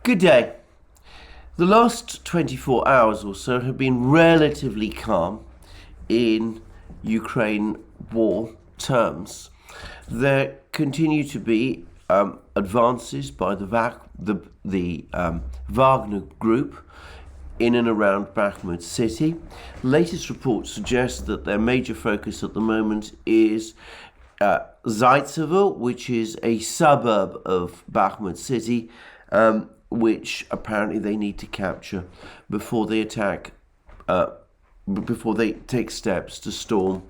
Good day. The last 24 hours or so have been relatively calm in Ukraine war terms. There continue to be advances by the Wagner group in and around Bakhmut city. Latest reports suggest that their major focus at the moment is Zaitsevo, which is a suburb of Bakhmut city, which apparently they need to capture before they before they take steps to storm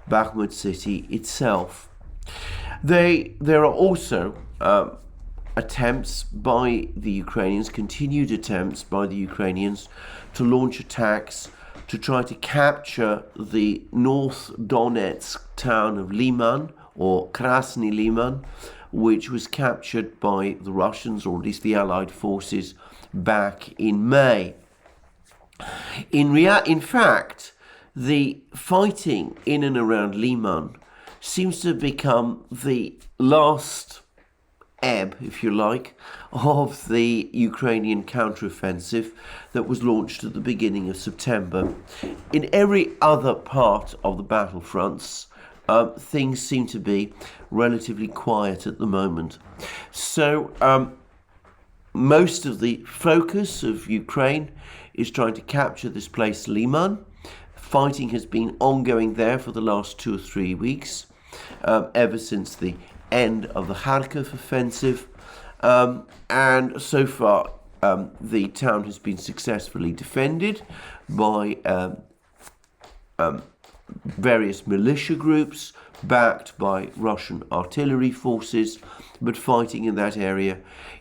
Bakhmut city itself. There are also attempts by the Ukrainians, continued attempts by the Ukrainians to launch attacks to try to capture the North Donetsk town of Liman, or Krasny Liman, which was captured by the Russians, or at least the Allied forces, back in May. In fact, the fighting in and around Liman seems to have become the last ebb, if you like, of the Ukrainian counteroffensive that was launched at the beginning of September. In every other part of the battlefronts, things seem to be relatively quiet at the moment. So most of the focus of Ukraine is trying to capture this place, Liman. Fighting has been ongoing there for the last 2 or 3 weeks, ever since the end of the Kharkiv offensive, and so far the town has been successfully defended by various militia groups backed by Russian artillery forces, but fighting in that area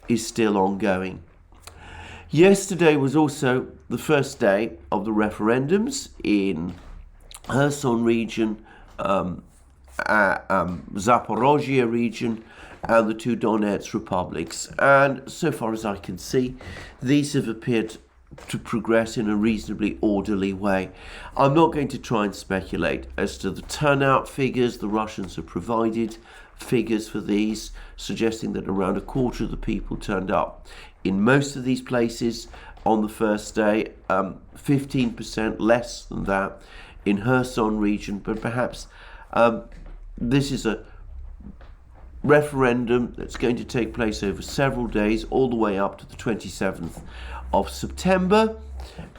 is still ongoing. Yesterday was also the first day of the referendums in Kherson region, Zaporozhye region, and the 2 Donetsk republics. And so far as I can see, these have appeared to progress in a reasonably orderly way. I'm not going to try and speculate as to the turnout figures. The Russians have provided figures for these, suggesting that around a quarter of the people turned up in most of these places on the first day, 15% less than that in Kherson region, but perhaps this is a referendum that's going to take place over several days, all the way up to the 27th of September,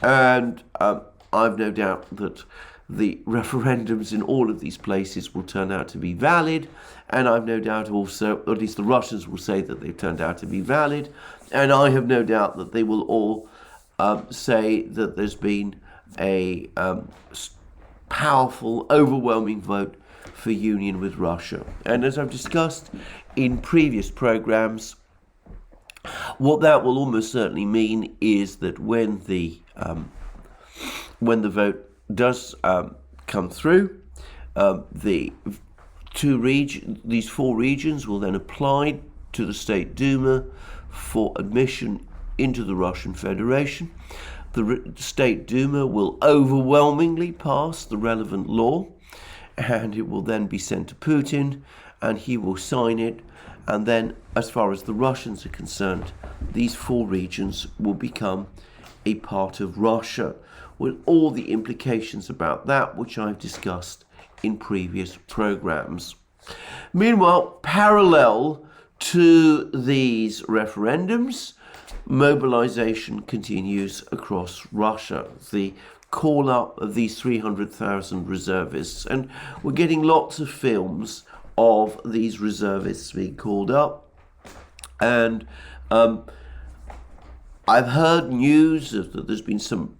and I've no doubt that the referendums in all of these places will turn out to be valid, and I've no doubt also, or at least the Russians will say that they've turned out to be valid, and I have no doubt that they will all say that there's been a powerful, overwhelming vote for union with Russia. And as I've discussed in previous programs, what that will almost certainly mean is that when the vote does come through, these 4 regions will then apply to the State Duma for admission into the Russian Federation. The State Duma will overwhelmingly pass the relevant law, and it will then be sent to Putin, and he will sign it. And then, as far as the Russians are concerned, these 4 regions will become a part of Russia, with all the implications about that which I've discussed in previous programs. Meanwhile, parallel to these referendums, mobilization continues across Russia. The call up of these 300,000 reservists, and we're getting lots of films of these reservists being called up, and I've heard news that there's been some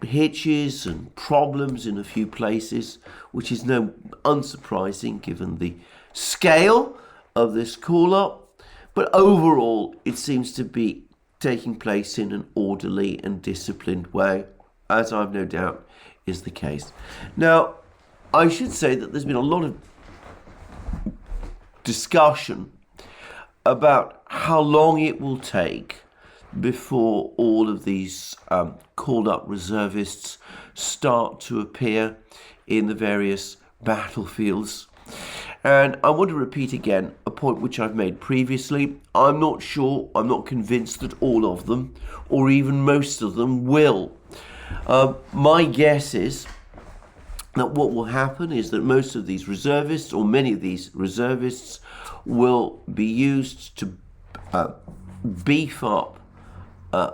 hitches and problems in a few places, which is no unsurprising given the scale of this call up, but overall it seems to be taking place in an orderly and disciplined way, as I've no doubt is the case. Now, I should say that there's been a lot of discussion about how long it will take before all of these called up reservists start to appear in the various battlefields. And I want to repeat again a point which I've made previously. I'm not sure, I'm not convinced that all of them, or even most of them, will. My guess is that what will happen is that most of these reservists, or many of these reservists, will be used to beef up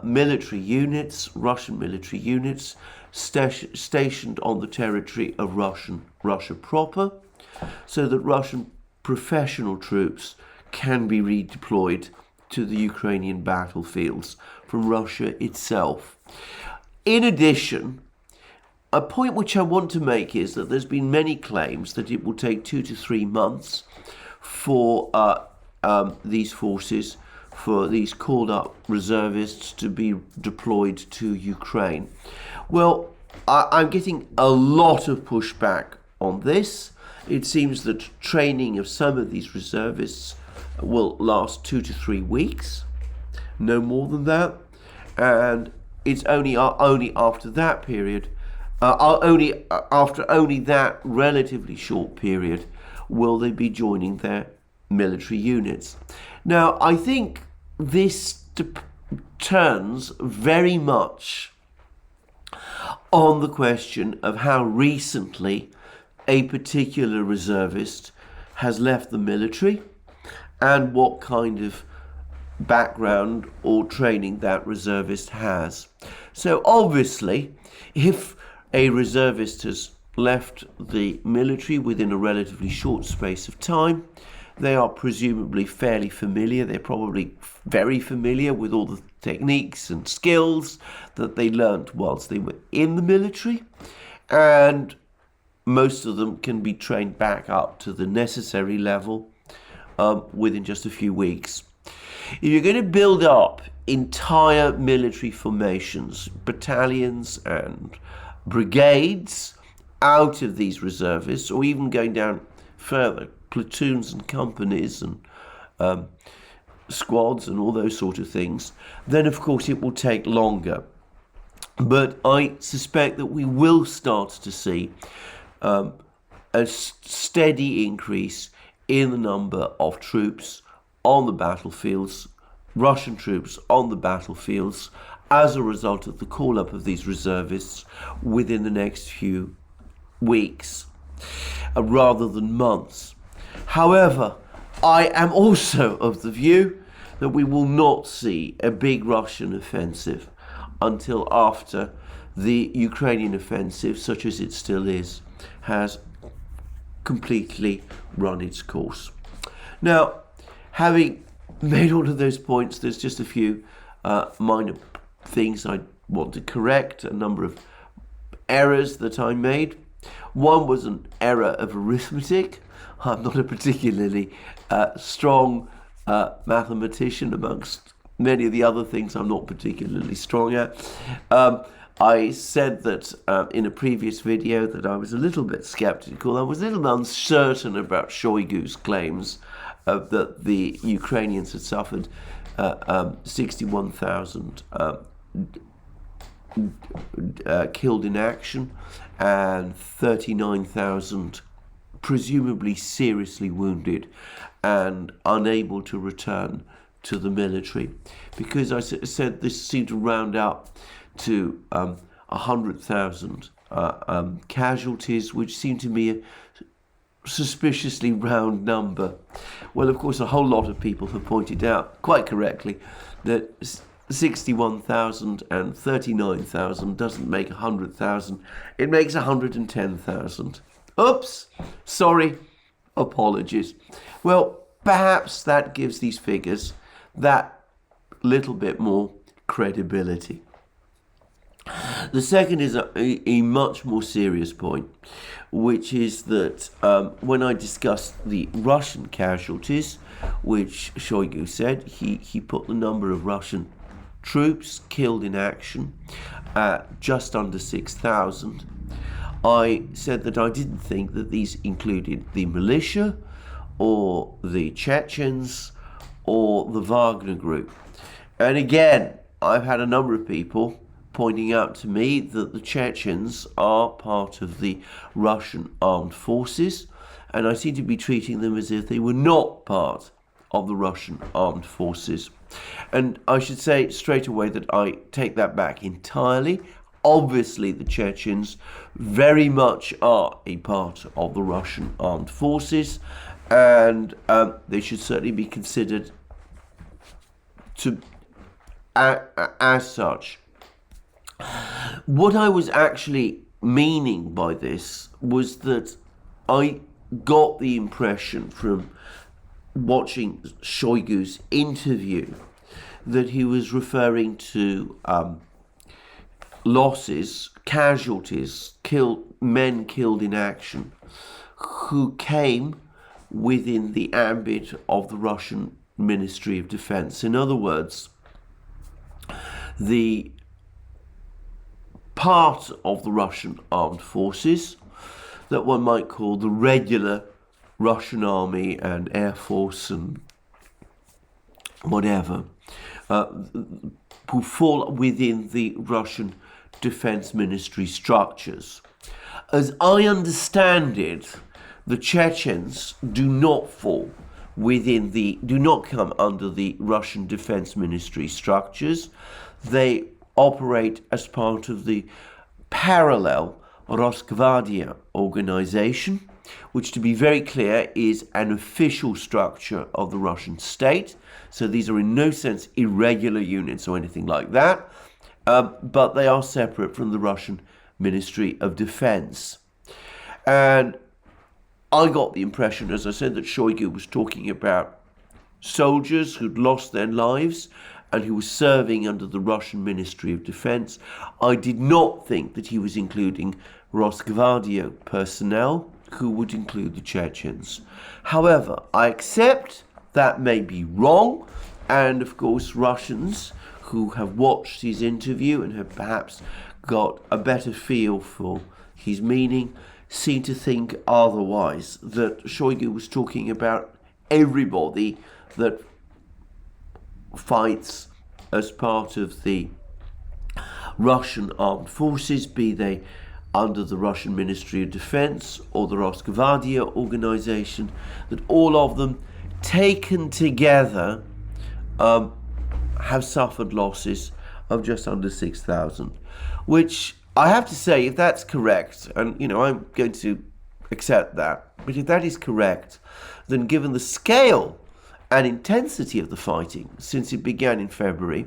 military units, Russian military units, stationed on the territory of Russia proper, so that Russian professional troops can be redeployed to the Ukrainian battlefields from Russia itself. In addition, a point which I want to make is that there's been many claims that it will take 2 to 3 months for these forces, for these called up reservists to be deployed to Ukraine. Well, I'm getting a lot of pushback on this. It seems that training of some of these reservists will last 2 to 3 weeks, no more than that, and it's only after that period, only that relatively short period, will they be joining their military units. Now, I think this turns very much on the question of how recently a particular reservist has left the military and what kind of background or training that reservist has. So obviously, if a reservist has left the military within a relatively short space of time, they are presumably fairly familiar. They're probably very familiar with all the techniques and skills that they learnt whilst they were in the military, and most of them can be trained back up to the necessary level within just a few weeks. If you're going to build up entire military formations, battalions and brigades out of these reservists, or even going down further, platoons and companies and squads and all those sort of things, then of course it will take longer. But I suspect that we will start to see a steady increase in the number of troops on the battlefields, Russian troops on the battlefields, as a result of the call-up of these reservists within the next few weeks, rather than months. However, I am also of the view that we will not see a big Russian offensive until after the Ukrainian offensive, such as it still is, has completely run its course. Now, having made all of those points, there's just a few minor things I want to correct, a number of errors that I made. One was an error of arithmetic. I'm not a particularly strong mathematician. Amongst many of the other things I'm not particularly strong at. I said that in a previous video that I was a little bit skeptical. I was a little uncertain about Shoigu's claims that the Ukrainians had suffered 61,000 killed in action and 39,000 presumably seriously wounded and unable to return to the military, because I said this seemed to round up to 100,000 casualties, which seemed to me a suspiciously round number. Well, of course, a whole lot of people have pointed out, quite correctly, that 61,000 and 39,000 doesn't make 100,000. It makes 110,000. Oops, sorry, apologies. Well, perhaps that gives these figures that little bit more credibility. The second is a much more serious point, which is that when I discussed the Russian casualties, which Shoigu said, he put the number of Russian troops killed in action at just under 6,000. I said that I didn't think that these included the militia or the Chechens or the Wagner group. And again, I've had a number of people pointing out to me that the Chechens are part of the Russian armed forces, and I seem to be treating them as if they were not part of the Russian armed forces. And I should say straight away that I take that back entirely. Obviously, the Chechens very much are a part of the Russian armed forces, and they should certainly be considered as such. What I was actually meaning by this was that I got the impression from watching Shoigu's interview that he was referring to losses, casualties, men killed in action, who came within the ambit of the Russian Ministry of Defense. In other words, the part of the Russian armed forces that one might call the regular Russian army and air force and whatever, who fall within the Russian Defense Ministry structures. As I understand it, the Chechens do not come under the Russian Defense Ministry structures. They operate as part of the parallel Rosgvardia organization, which, to be very clear, is an official structure of the Russian state. So these are in no sense irregular units or anything like that, but they are separate from the Russian Ministry of Defense. And I got the impression, as I said, that Shoigu was talking about soldiers who'd lost their lives and who were serving under the Russian Ministry of Defense. I did not think that he was including Rosgvardia personnel, who would include the Chechens. However, I accept that may be wrong, and of course Russians who have watched his interview and have perhaps got a better feel for his meaning seem to think otherwise, that Shoigu was talking about everybody that fights as part of the Russian armed forces, be they under the Russian Ministry of Defense or the Rosgvardia organization, that all of them taken together have suffered losses of just under 6,000, which I have to say, if that's correct, and I'm going to accept that, but if that is correct, then given the scale and intensity of the fighting since it began in February,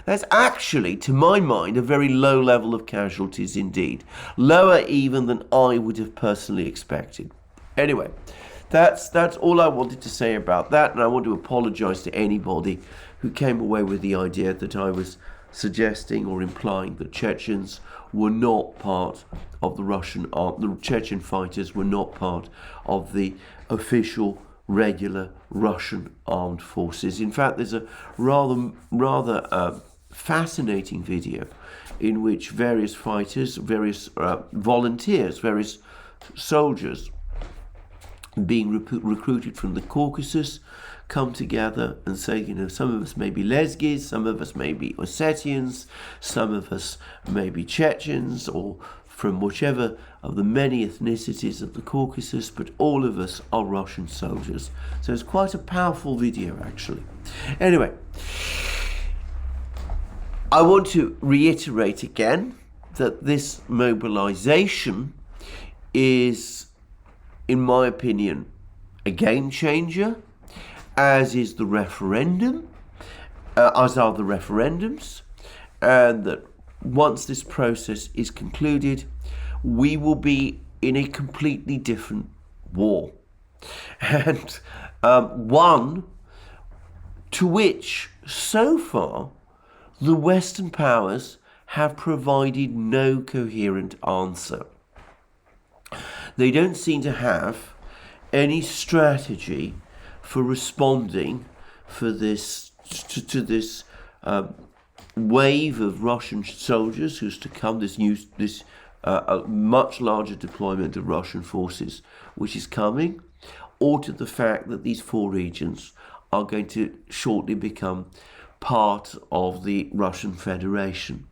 that's actually, to my mind, a very low level of casualties indeed. Lower even than I would have personally expected. Anyway, that's all I wanted to say about that, and I want to apologize to anybody who came away with the idea that I was suggesting or implying that Chechens were not part of the Chechen fighters were not part of the official regular Russian armed forces. In fact, there's a rather fascinating video in which various fighters, various volunteers, various soldiers being recruited from the Caucasus come together and say, some of us may be Lezgis, some of us may be Ossetians, some of us may be Chechens, or from whichever of the many ethnicities of the Caucasus, but all of us are Russian soldiers. So it's quite a powerful video, actually. Anyway, I want to reiterate again that this mobilization is, in my opinion, a game changer, as is the referendum, as are the referendums, and that once this process is concluded, we will be in a completely different war, and one to which, so far, the Western powers have provided no coherent answer. They don't seem to have any strategy for responding to this wave of Russian soldiers who's to come, this much larger deployment of Russian forces which is coming, or to the fact that these four regions are going to shortly become part of the Russian Federation.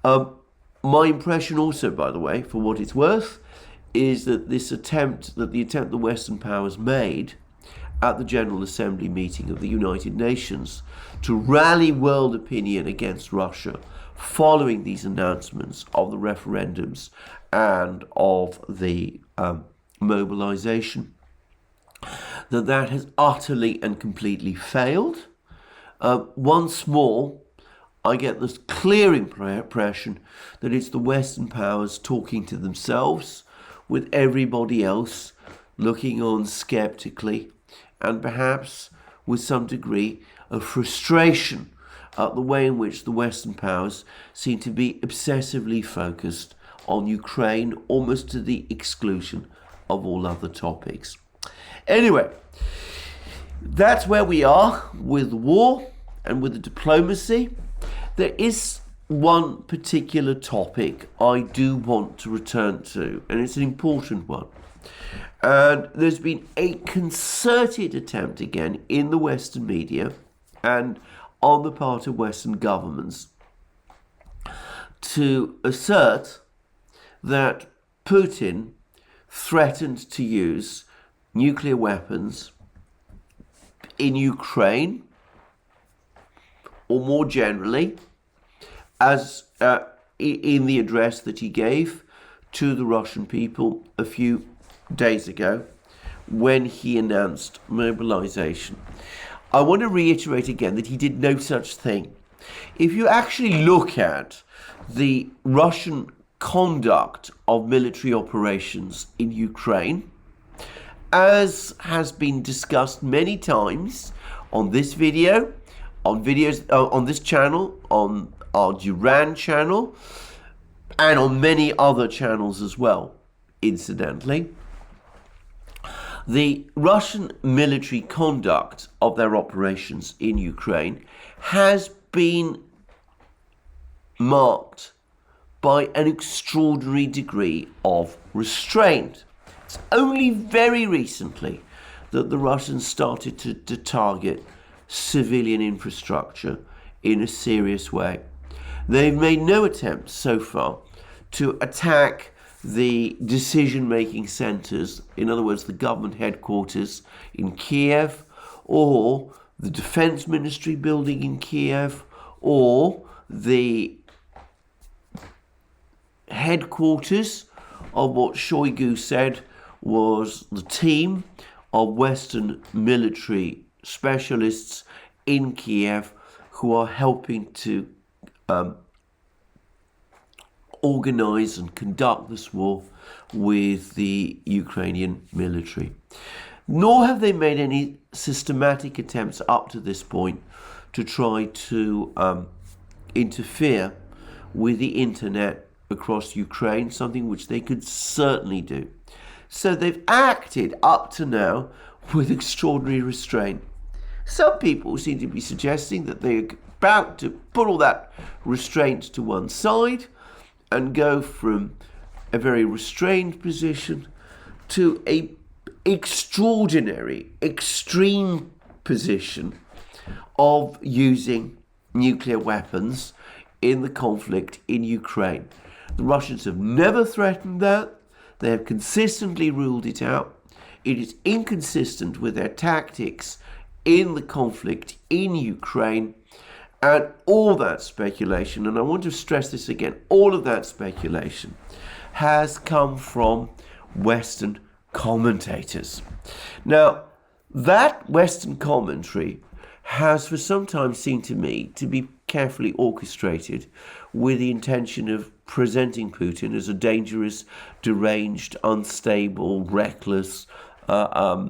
My impression also, by the way, for what it's worth, is that the attempt the Western powers made at the General Assembly meeting of the United Nations to rally world opinion against Russia following these announcements of the referendums and of the mobilization, that has utterly and completely failed. Once more, I get this clear impression that it's the Western powers talking to themselves, with everybody else looking on skeptically, and perhaps with some degree of frustration at the way in which the Western powers seem to be obsessively focused on Ukraine, almost to the exclusion of all other topics. Anyway, that's where we are with the war and with the diplomacy. There is one particular topic I do want to return to, and it's an important one. And there's been a concerted attempt again in the Western media and on the part of Western governments to assert that Putin threatened to use nuclear weapons in Ukraine, or more generally, as in the address that he gave to the Russian people a few days ago when he announced mobilization. I want to reiterate again that he did no such thing. If you actually look at the Russian conduct of military operations in Ukraine, as has been discussed many times on this video, on this channel, on our Duran channel, and on many other channels as well, incidentally, the Russian military conduct of their operations in Ukraine has been marked by an extraordinary degree of restraint. It's only very recently that the Russians started to target civilian infrastructure in a serious way. They've made no attempt so far to attack the decision-making centers, in other words, the government headquarters in Kiev, or the defense ministry building in Kiev, or the headquarters of what Shoigu said was the team of Western military specialists in Kiev who are helping to organize and conduct this war with the Ukrainian military. Nor have they made any systematic attempts up to this point to try to interfere with the internet across Ukraine, something which they could certainly do. So they've acted up to now with extraordinary restraint. Some people seem to be suggesting that they're about to put all that restraint to one side and go from a very restrained position to a extraordinary, extreme position of using nuclear weapons in the conflict in Ukraine. The Russians have never threatened that. They have consistently ruled it out. It is inconsistent with their tactics in the conflict in Ukraine. And all that speculation, and I want to stress this again, all of that speculation has come from Western commentators. Now, that Western commentary has for some time seemed to me to be carefully orchestrated with the intention of presenting Putin as a dangerous, deranged, unstable, reckless,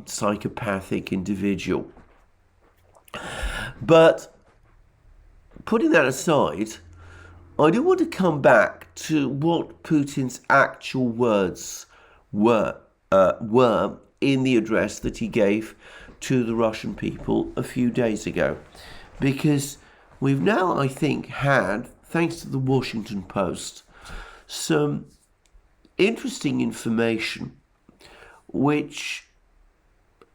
psychopathic individual. But putting that aside, I do want to come back to what Putin's actual words were in the address that he gave to the Russian people a few days ago. Because we've now, I think, had, thanks to the Washington Post, some interesting information which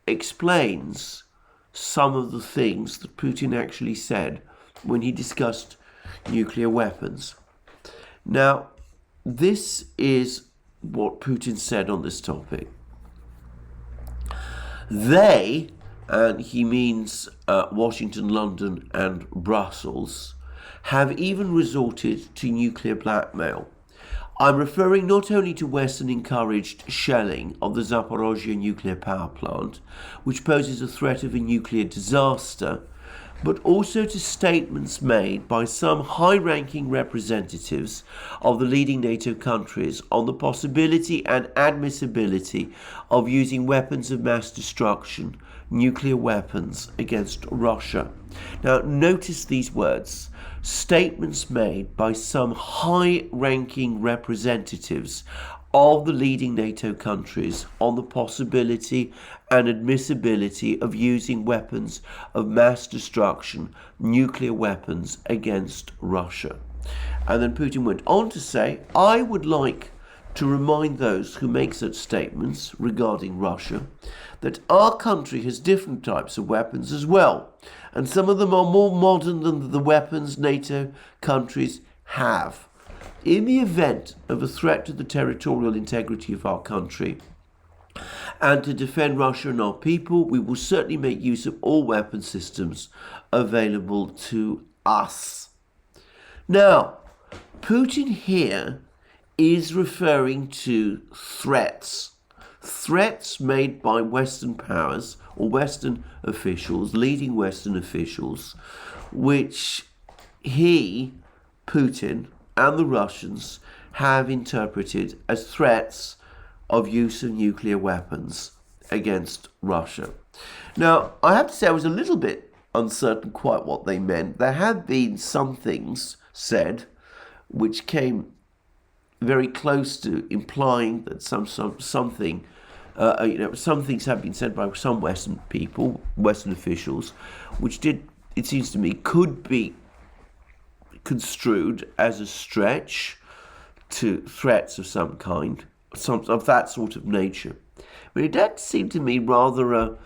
explains some of the things that Putin actually said when he discussed nuclear weapons. Now, this is what Putin said on this topic. They, and he means Washington, London, and Brussels, have even resorted to nuclear blackmail. I'm referring not only to Western-encouraged shelling of the Zaporozhye nuclear power plant, which poses a threat of a nuclear disaster, but also to statements made by some high-ranking representatives of the leading NATO countries on the possibility and admissibility of using weapons of mass destruction, nuclear weapons, against Russia. Now, notice these words. Statements made by some high-ranking representatives of the leading NATO countries on the possibility and admissibility of using weapons of mass destruction, nuclear weapons, against Russia. And then Putin went on to say, I would like to remind those who make such statements regarding Russia that our country has different types of weapons as well, and some of them are more modern than the weapons NATO countries have. In the event of a threat to the territorial integrity of our country and to defend Russia and our people, we will certainly make use of all weapon systems available to us. Now, Putin here is referring to threats made by Western powers or Western officials, leading Western officials, which he, Putin, and the Russians have interpreted as threats of use of nuclear weapons against Russia. Now, I have to say I was a little bit uncertain quite what they meant. There have been some things said which came very close to implying that some things have been said by some Western people, Western officials, which it seems to me, could be construed as a stretch to threats of some kind, of that sort of nature. But it did seem to me rather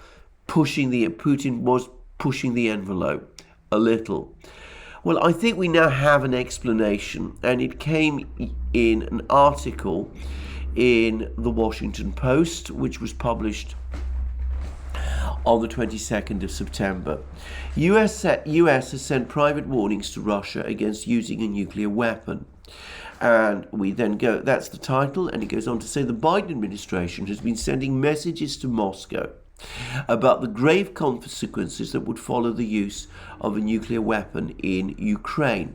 Putin was pushing the envelope a little. Well, I think we now have an explanation, and it came in an article in the Washington Post, which was published on the 22nd of September. US has sent private warnings to Russia against using a nuclear weapon. And we then go, that's the title, and it goes on to say the Biden administration has been sending messages to Moscow about the grave consequences that would follow the use of a nuclear weapon in Ukraine.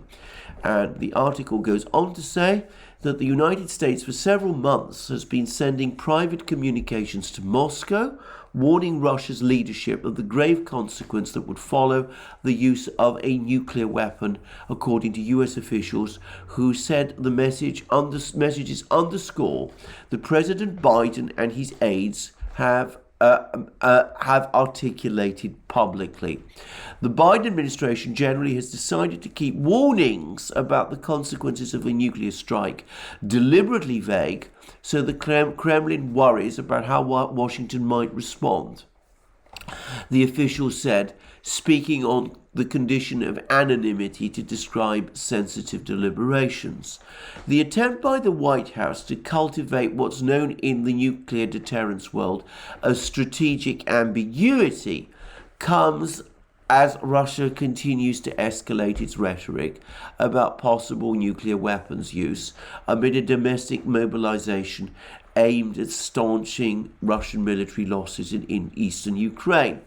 And the article goes on to say that the United States for several months has been sending private communications to Moscow, warning Russia's leadership of the grave consequence that would follow the use of a nuclear weapon, according to US officials who said the messages underscore that President Biden and his aides have articulated publicly. The Biden administration generally has decided to keep warnings about the consequences of a nuclear strike deliberately vague, so the Kremlin worries about how Washington might respond. The official said, speaking on the condition of anonymity to describe sensitive deliberations. The attempt by the White House to cultivate what's known in the nuclear deterrence world as strategic ambiguity comes as Russia continues to escalate its rhetoric about possible nuclear weapons use amid a domestic mobilization aimed at staunching Russian military losses in eastern Ukraine.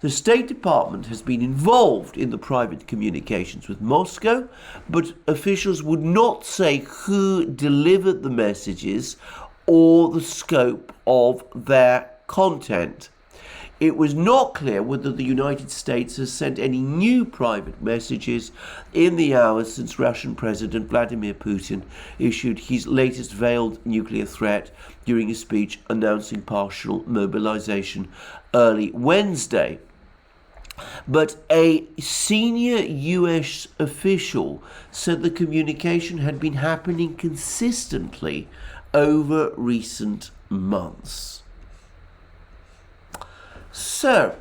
The State Department has been involved in the private communications with Moscow, but officials would not say who delivered the messages or the scope of their content. It was not clear whether the United States has sent any new private messages in the hours since Russian President Vladimir Putin issued his latest veiled nuclear threat during a speech announcing partial mobilization early Wednesday. But a senior US official said the communication had been happening consistently over recent months. So,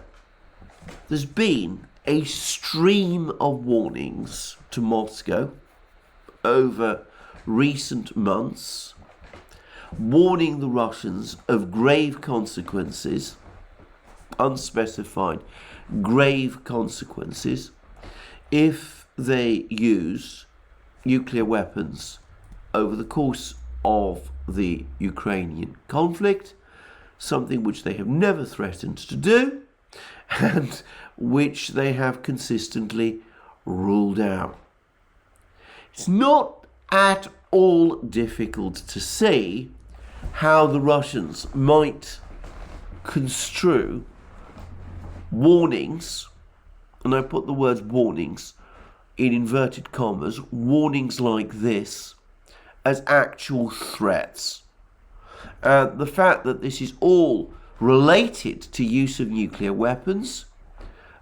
there's been a stream of warnings to Moscow over recent months warning the Russians of grave consequences, unspecified grave consequences, if they use nuclear weapons over the course of the Ukrainian conflict, something which they have never threatened to do and which they have consistently ruled out. It's not at all difficult to see how the Russians might construe warnings, and I put the words warnings in inverted commas, warnings like this, as actual threats. The fact that this is all related to use of nuclear weapons,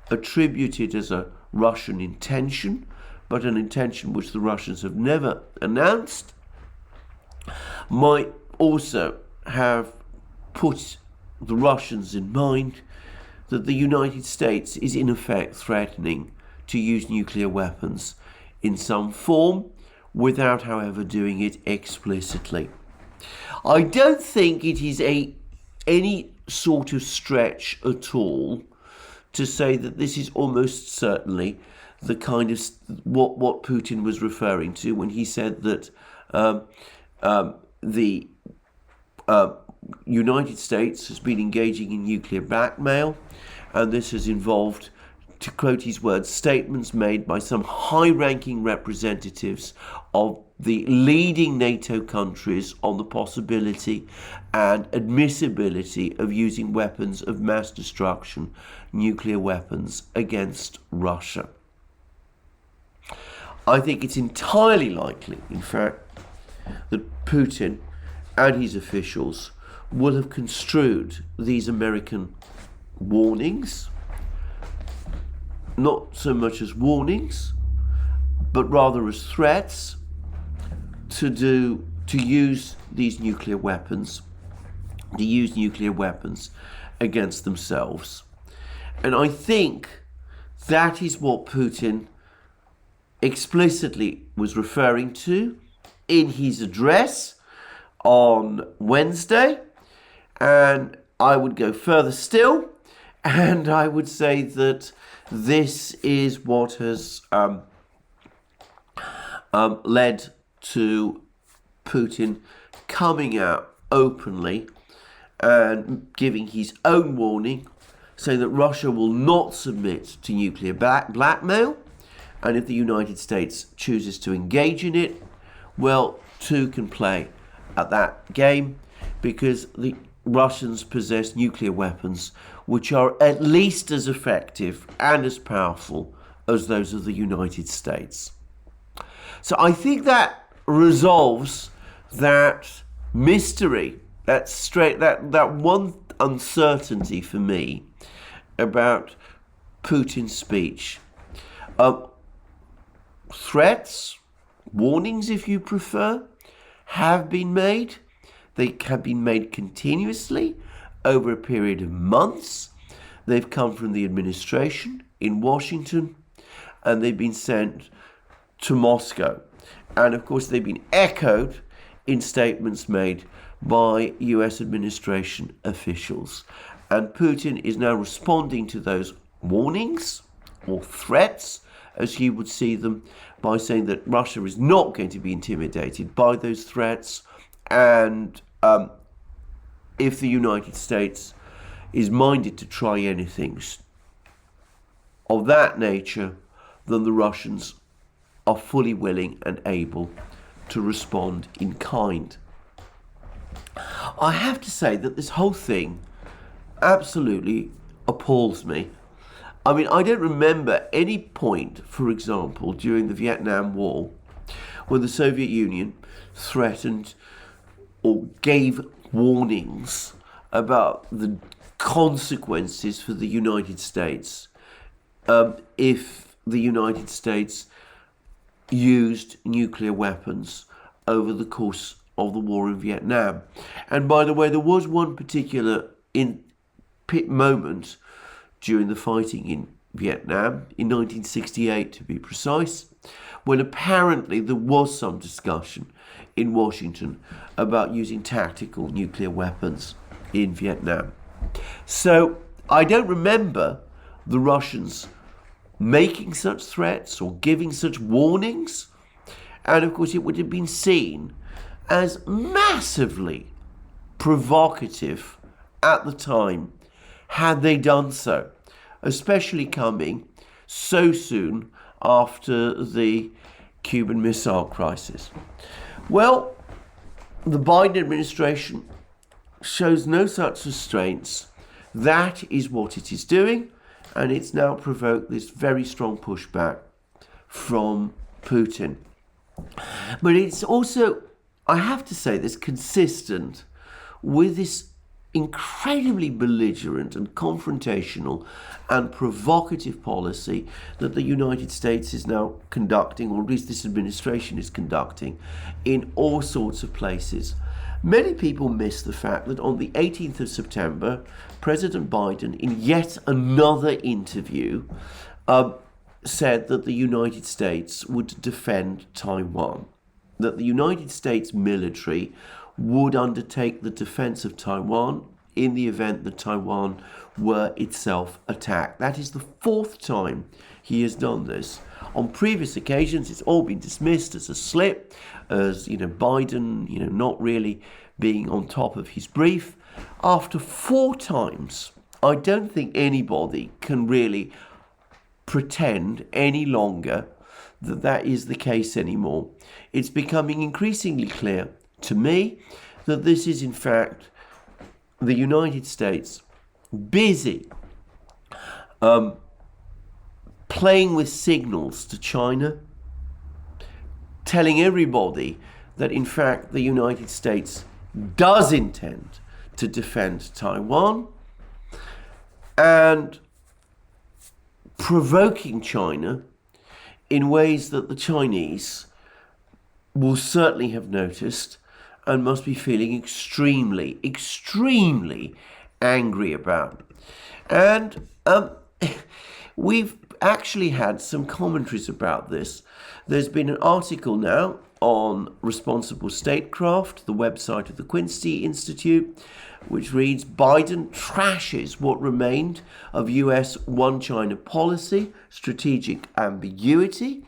attributed as a Russian intention, but an intention which the Russians have never announced, might also have put the Russians in mind that the United States is in effect threatening to use nuclear weapons in some form, without, however, doing it explicitly. I don't think it is any sort of stretch at all to say that this is almost certainly the kind of what Putin was referring to when he said that the United States has been engaging in nuclear blackmail, and this has involved, to quote his words, statements made by some high-ranking representatives of the leading NATO countries on the possibility and admissibility of using weapons of mass destruction, nuclear weapons, against Russia. I think it's entirely likely, in fact, that Putin and his officials will have construed these American warnings not so much as warnings, but rather as threats to use these nuclear weapons, against themselves. And I think that is what Putin explicitly was referring to in his address on Wednesday. And I would go further still, and I would say that this is what has led to Putin coming out openly and giving his own warning, saying that Russia will not submit to nuclear blackmail, and if the United States chooses to engage in it, well, two can play at that game, because the Russians possess nuclear weapons which are at least as effective and as powerful as those of the United States. So I think that resolves that mystery, that one uncertainty for me about Putin's speech. Threats, warnings if you prefer, have been made. They have been made continuously over a period of months. They've come from the administration in Washington, and they've been sent to Moscow. And of course, they've been echoed in statements made by US administration officials. And Putin is now responding to those warnings or threats, as he would see them, by saying that Russia is not going to be intimidated by those threats. And if the United States is minded to try anything of that nature, then the Russians are fully willing and able to respond in kind. I have to say that this whole thing absolutely appalls me. I mean, I don't remember any point, for example, during the Vietnam War, when the Soviet Union threatened or gave warnings about the consequences for the United States if the United States used nuclear weapons over the course of the war in Vietnam. And by the way, there was one particular moment during the fighting in Vietnam, in 1968 to be precise, when apparently there was some discussion in Washington about using tactical nuclear weapons in Vietnam. So I don't remember the Russians making such threats or giving such warnings. And of course, it would have been seen as massively provocative at the time had they done so, especially coming so soon after the Cuban Missile Crisis. Well, the Biden administration shows no such restraints. That is what it is doing, and it's now provoked this very strong pushback from Putin. But it's also, I have to say this, consistent with this incredibly belligerent and confrontational and provocative policy that the United States is now conducting, or at least this administration is conducting, in all sorts of places. Many people miss the fact that on the 18th of September, President Biden, in yet another interview, said that the United States would defend Taiwan, that the United States military would undertake the defense of Taiwan in the event that Taiwan were itself attacked. That is the fourth time he has done this. On previous occasions, it's all been dismissed as a slip, as Biden, not really being on top of his brief. After 4 times, I don't think anybody can really pretend any longer that that is the case anymore. It's becoming increasingly clear to me that this is in fact the United States busy playing with signals to China, telling everybody that in fact the United States does intend to defend Taiwan, and provoking China in ways that the Chinese will certainly have noticed and must be feeling extremely, extremely angry about. And we've actually had some commentaries about this. There's been an article now on Responsible Statecraft, the website of the Quincy Institute, which reads, Biden trashes what remained of US one China policy, strategic ambiguity.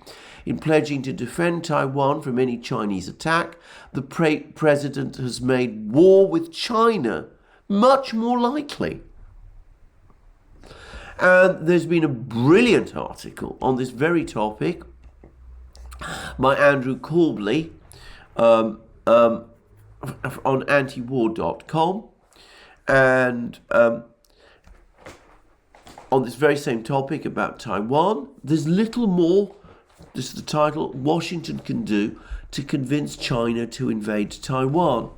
In pledging to defend Taiwan from any Chinese attack, the president has made war with China much more likely. And there's been a brilliant article on this very topic by Andrew Corbley on antiwar.com, and on this very same topic about Taiwan. There's little more, this is the title, Washington can do to convince China to invade Taiwan.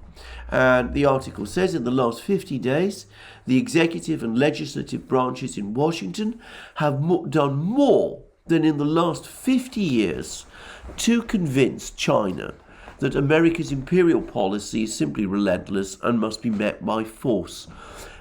And the article says, in the last 50 days, the executive and legislative branches in Washington have done more than in the last 50 years to convince China that America's imperial policy is simply relentless and must be met by force.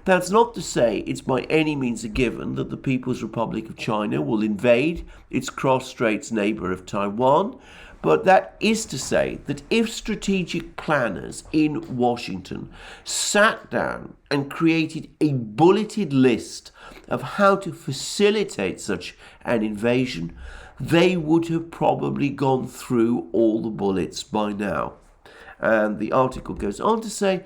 That's not to say it's by any means a given that the People's Republic of China will invade its cross-straits neighbor of Taiwan, but that is to say that if strategic planners in Washington sat down and created a bulleted list of how to facilitate such an invasion, they would have probably gone through all the bullets by now. And the article goes on to say,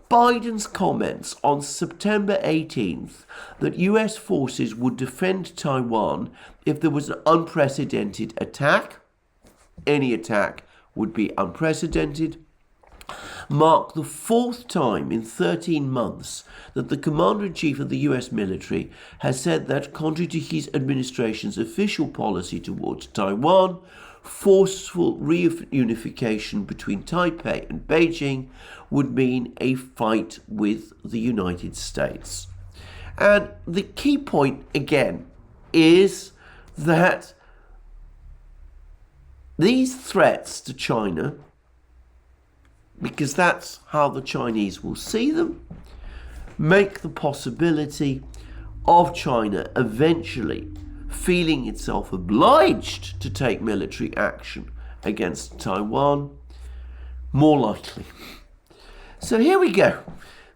Biden's comments on September 18th that US forces would defend Taiwan if there was an unprecedented attack, any attack would be unprecedented, mark the 4th time in 13 months that the Commander-in-Chief of the US military has said that, contrary to his administration's official policy towards Taiwan, forceful reunification between Taipei and Beijing would mean a fight with the United States. And the key point, again, is that these threats to China, because that's how the Chinese will see them, make the possibility of China eventually feeling itself obliged to take military action against Taiwan? More likely. So here we go.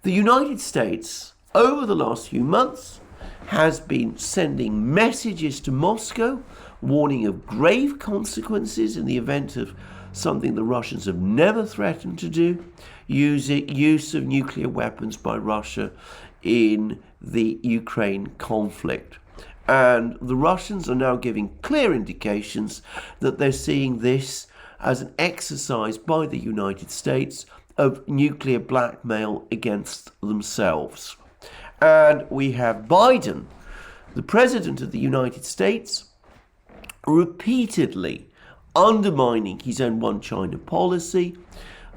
The United States, over the last few months, has been sending messages to Moscow, warning of grave consequences in the event of something the Russians have never threatened to do, use of nuclear weapons by Russia in the Ukraine conflict. And the Russians are now giving clear indications that they're seeing this as an exercise by the United States of nuclear blackmail against themselves. And we have Biden, the President of the United States, repeatedly undermining his own one China policy,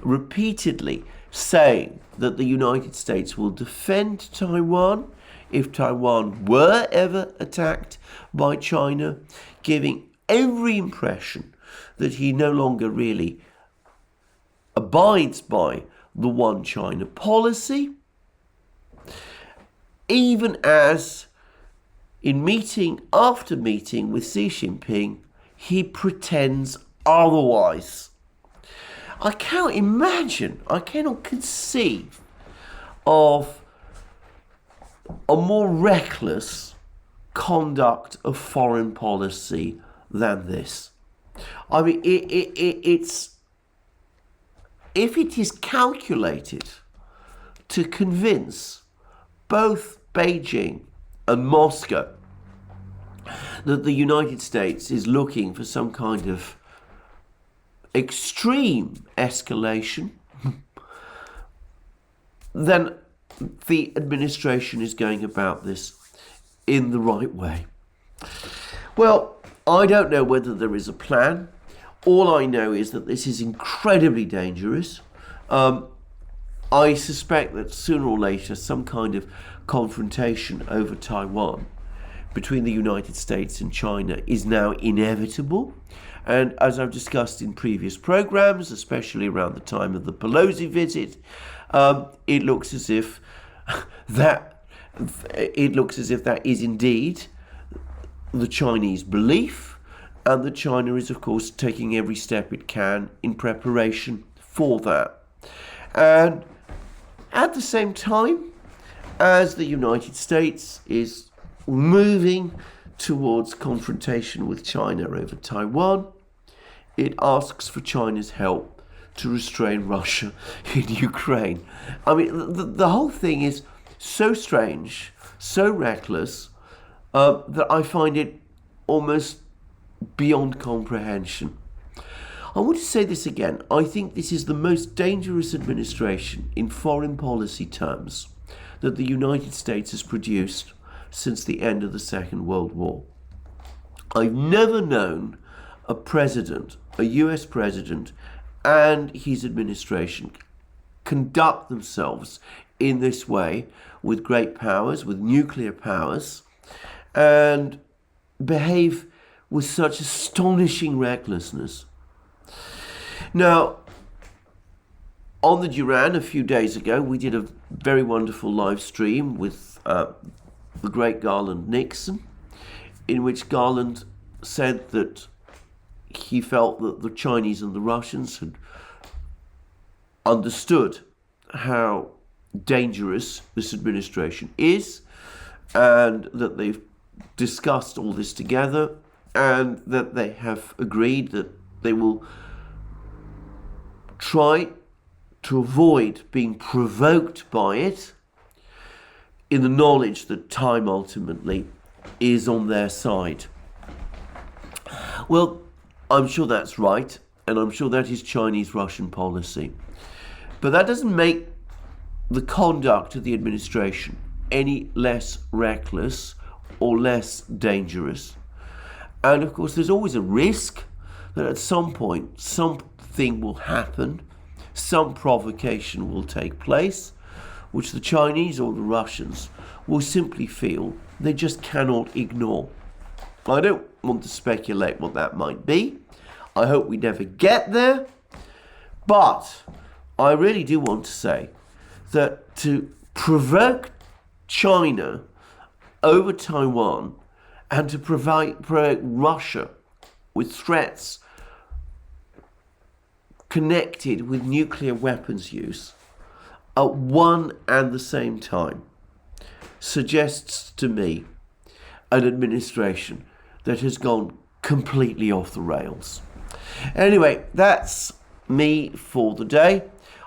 repeatedly saying that the United States will defend Taiwan if Taiwan were ever attacked by China, giving every impression that he no longer really abides by the one China policy, even as in meeting after meeting with Xi Jinping, he pretends otherwise. I cannot conceive of a more reckless conduct of foreign policy than this. I mean, it's if it is calculated to convince both Beijing and Moscow that the United States is looking for some kind of extreme escalation, then the administration is going about this in the right way. Well, I don't know whether there is a plan. All I know is that this is incredibly dangerous. I suspect that sooner or later some kind of confrontation over Taiwan between the United States and China is now inevitable. And as I've discussed in previous programs, especially around the time of the Pelosi visit, it looks as if that is indeed the Chinese belief, and that China is, of course, taking every step it can in preparation for that. And at the same time, as the United States is moving towards confrontation with China over Taiwan, it asks for China's help to restrain Russia in Ukraine. I mean, the whole thing is so strange, so reckless, that I find it almost beyond comprehension. I want to say this again. I think this is the most dangerous administration in foreign policy terms that the United States has produced since the end of the Second World War. I've never known a president, a US president, and his administration conduct themselves in this way with great powers, with nuclear powers, and behave with such astonishing recklessness. Now, on the Duran a few days ago, we did a very wonderful live stream with the great Garland Nixon, in which Garland said that he felt that the Chinese and the Russians had understood how dangerous this administration is, and that they've discussed all this together, and that they have agreed that they will try to avoid being provoked by it, in the knowledge that time ultimately is on their side. Well, I'm sure that's right, and I'm sure that is Chinese-Russian policy. But that doesn't make the conduct of the administration any less reckless or less dangerous. And of course, there's always a risk that at some point something will happen, some provocation will take place, which the Chinese or the Russians will simply feel they just cannot ignore. I don't want to speculate what that might be. I hope we never get there. But I really do want to say that to provoke China over Taiwan and to provoke Russia with threats connected with nuclear weapons use at one and the same time suggests to me an administration that has gone completely off the rails. Anyway, that's me for the day.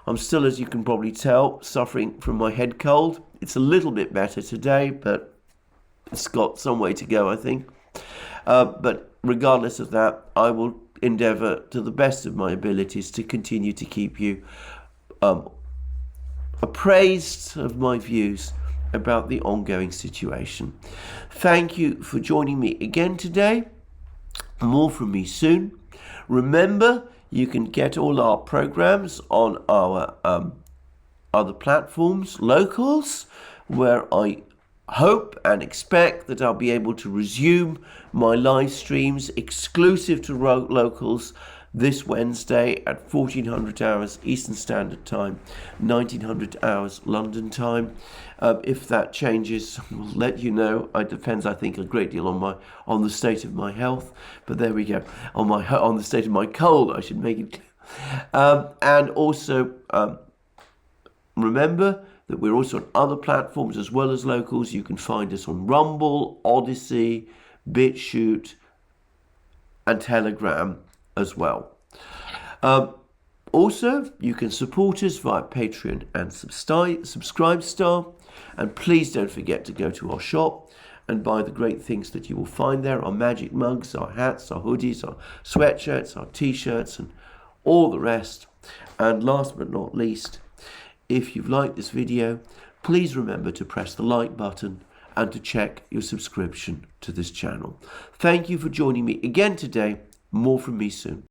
I'm still, as you can probably tell, suffering from my head cold. It's a little bit better today, but it's got some way to go, I think. But regardless of that, I will endeavour to the best of my abilities to continue to keep you appraised of my views about the ongoing situation. Thank you for joining me again today. More from me soon. Remember, you can get all our programs on our other platforms, locals, where I hope and expect that I'll be able to resume my live streams exclusive to locals this Wednesday at 1400 hours Eastern Standard Time, 1900 hours London time. If that changes, we'll let you know. It depends, I think, a great deal on the state of my health. But there we go. On the state of my cold, I should make it clear. And also, remember that we're also on other platforms as well as locals. You can find us on Rumble, ODYSEE, BitChute, and Telegram as well. Also, you can support us via Patreon and Subscribestar. And please don't forget to go to our shop and buy the great things that you will find there. Our magic mugs, our hats, our hoodies, our sweatshirts, our t-shirts, and all the rest. And last but not least, if you've liked this video, please remember to press the like button and to check your subscription to this channel. Thank you for joining me again today. More from me soon.